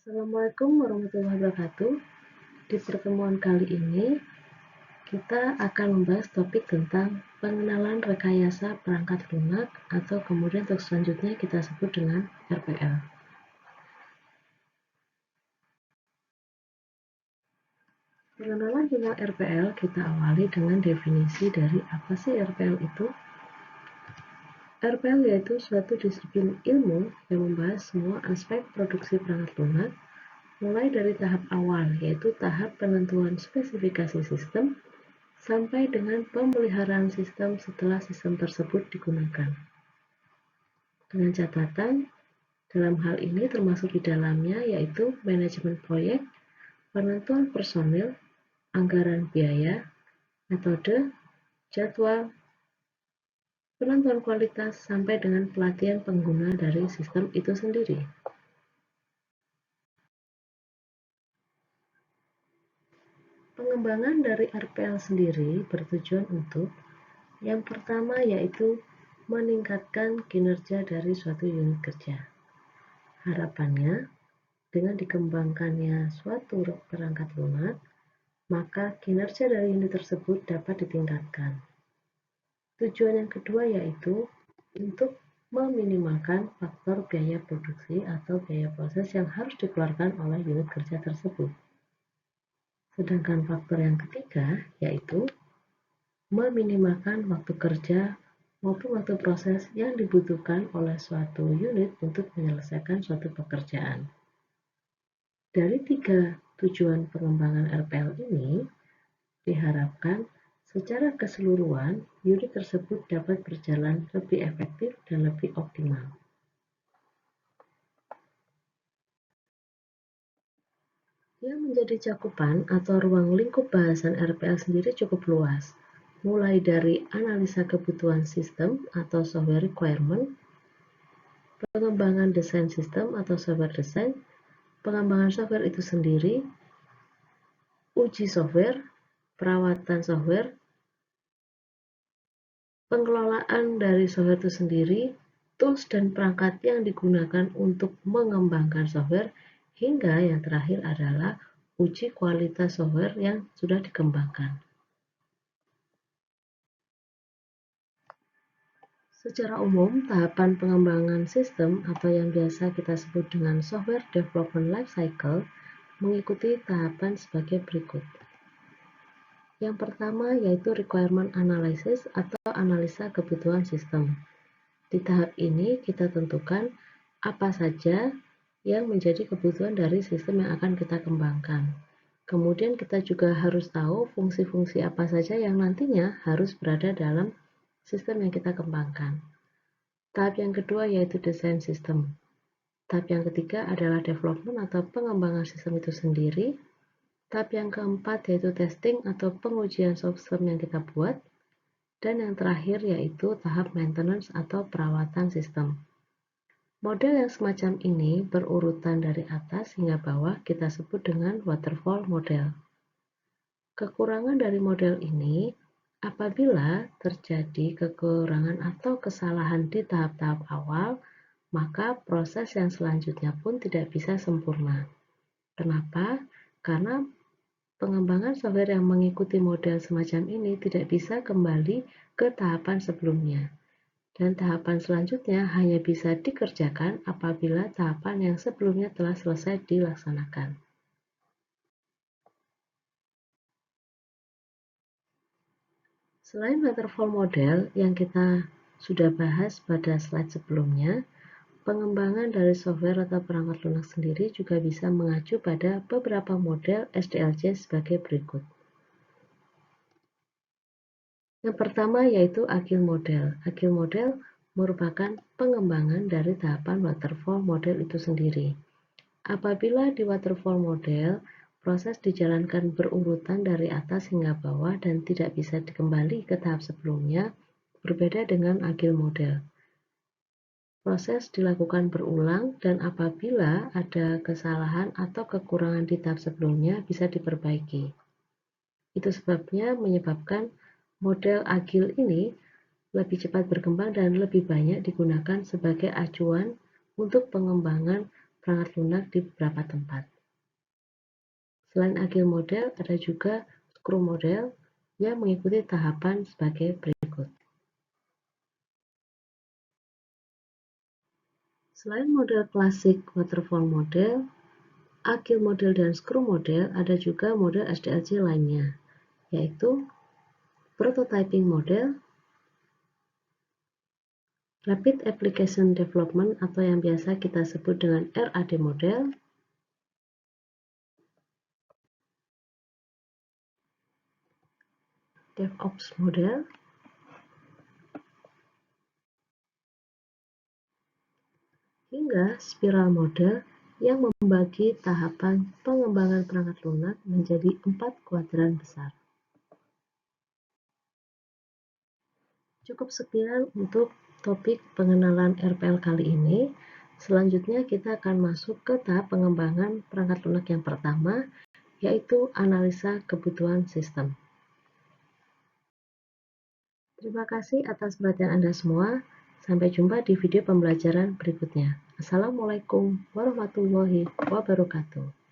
Assalamualaikum warahmatullahi wabarakatuh. Di pertemuan kali ini, kita akan membahas topik tentang pengenalan rekayasa perangkat lunak atau kemudian untuk selanjutnya kita sebut dengan RPL. Pengenalan tentang RPL kita awali dengan definisi dari apa sih RPL itu. RPL yaitu suatu disiplin ilmu yang membahas semua aspek produksi perangkat lunak, mulai dari tahap awal yaitu tahap penentuan spesifikasi sistem sampai dengan pemeliharaan sistem setelah sistem tersebut digunakan. Dengan catatan, dalam hal ini termasuk di dalamnya yaitu manajemen proyek, penentuan personil, anggaran biaya, metode, jadwal, penentuan kualitas, sampai dengan pelatihan pengguna dari sistem itu sendiri. Pengembangan dari RPL sendiri bertujuan untuk yang pertama yaitu meningkatkan kinerja dari suatu unit kerja. Harapannya, dengan dikembangkannya suatu perangkat lunak, maka kinerja dari unit tersebut dapat ditingkatkan. Tujuan yang kedua yaitu untuk meminimalkan faktor biaya produksi atau biaya proses yang harus dikeluarkan oleh unit kerja tersebut. Sedangkan faktor yang ketiga yaitu meminimalkan waktu kerja maupun waktu proses yang dibutuhkan oleh suatu unit untuk menyelesaikan suatu pekerjaan. Dari tiga tujuan pengembangan RPL ini, diharapkan secara keseluruhan unit tersebut dapat berjalan lebih efektif dan lebih optimal. Yang menjadi cakupan atau ruang lingkup bahasan RPL sendiri cukup luas, mulai dari analisa kebutuhan sistem atau software requirement, pengembangan desain sistem atau software design, pengembangan software itu sendiri, uji software, perawatan software, pengelolaan dari software itu sendiri, tools dan perangkat yang digunakan untuk mengembangkan software, hingga yang terakhir adalah uji kualitas software yang sudah dikembangkan. Secara umum, tahapan pengembangan sistem atau yang biasa kita sebut dengan software development lifecycle mengikuti tahapan sebagai berikut. Yang pertama yaitu requirement analysis atau analisa kebutuhan sistem. Di tahap ini kita tentukan apa saja yang menjadi kebutuhan dari sistem yang akan kita kembangkan. Kemudian kita juga harus tahu fungsi-fungsi apa saja yang nantinya harus berada dalam sistem yang kita kembangkan. Tahap yang kedua yaitu desain sistem. Tahap yang ketiga adalah development atau pengembangan sistem itu sendiri. Tahap yang keempat yaitu testing atau pengujian sistem yang kita buat. Dan yang terakhir yaitu tahap maintenance atau perawatan sistem. Model yang semacam ini berurutan dari atas hingga bawah kita sebut dengan waterfall model. Kekurangan dari model ini, apabila terjadi kekurangan atau kesalahan di tahap-tahap awal, maka proses yang selanjutnya pun tidak bisa sempurna. Kenapa? Karena pengembangan software yang mengikuti model semacam ini tidak bisa kembali ke tahapan sebelumnya. Dan tahapan selanjutnya hanya bisa dikerjakan apabila tahapan yang sebelumnya telah selesai dilaksanakan. Selain waterfall model yang kita sudah bahas pada slide sebelumnya, pengembangan dari software atau perangkat lunak sendiri juga bisa mengacu pada beberapa model SDLC sebagai berikut. Yang pertama yaitu Agile Model. Agile Model merupakan pengembangan dari tahapan waterfall model itu sendiri. Apabila di waterfall model, proses dijalankan berurutan dari atas hingga bawah dan tidak bisa dikembali ke tahap sebelumnya, berbeda dengan Agile Model. Proses dilakukan berulang dan apabila ada kesalahan atau kekurangan di tahap sebelumnya bisa diperbaiki. Itu sebabnya menyebabkan model agile ini lebih cepat berkembang dan lebih banyak digunakan sebagai acuan untuk pengembangan perangkat lunak di beberapa tempat. Selain Agile Model, ada juga Scrum Model yang mengikuti tahapan sebagai berikut. Selain model klasik Waterfall Model, Agile Model dan Scrum Model, ada juga model SDLC lainnya, yaitu Prototyping Model, Rapid Application Development atau yang biasa kita sebut dengan RAD Model, DevOps Model, hingga Spiral Model yang membagi tahapan pengembangan perangkat lunak menjadi 4 kuadran besar. Cukup sekian untuk topik pengenalan RPL kali ini. Selanjutnya kita akan masuk ke tahap pengembangan perangkat lunak yang pertama, yaitu analisa kebutuhan sistem. Terima kasih atas perhatian Anda semua. Sampai jumpa di video pembelajaran berikutnya. Assalamualaikum warahmatullahi wabarakatuh.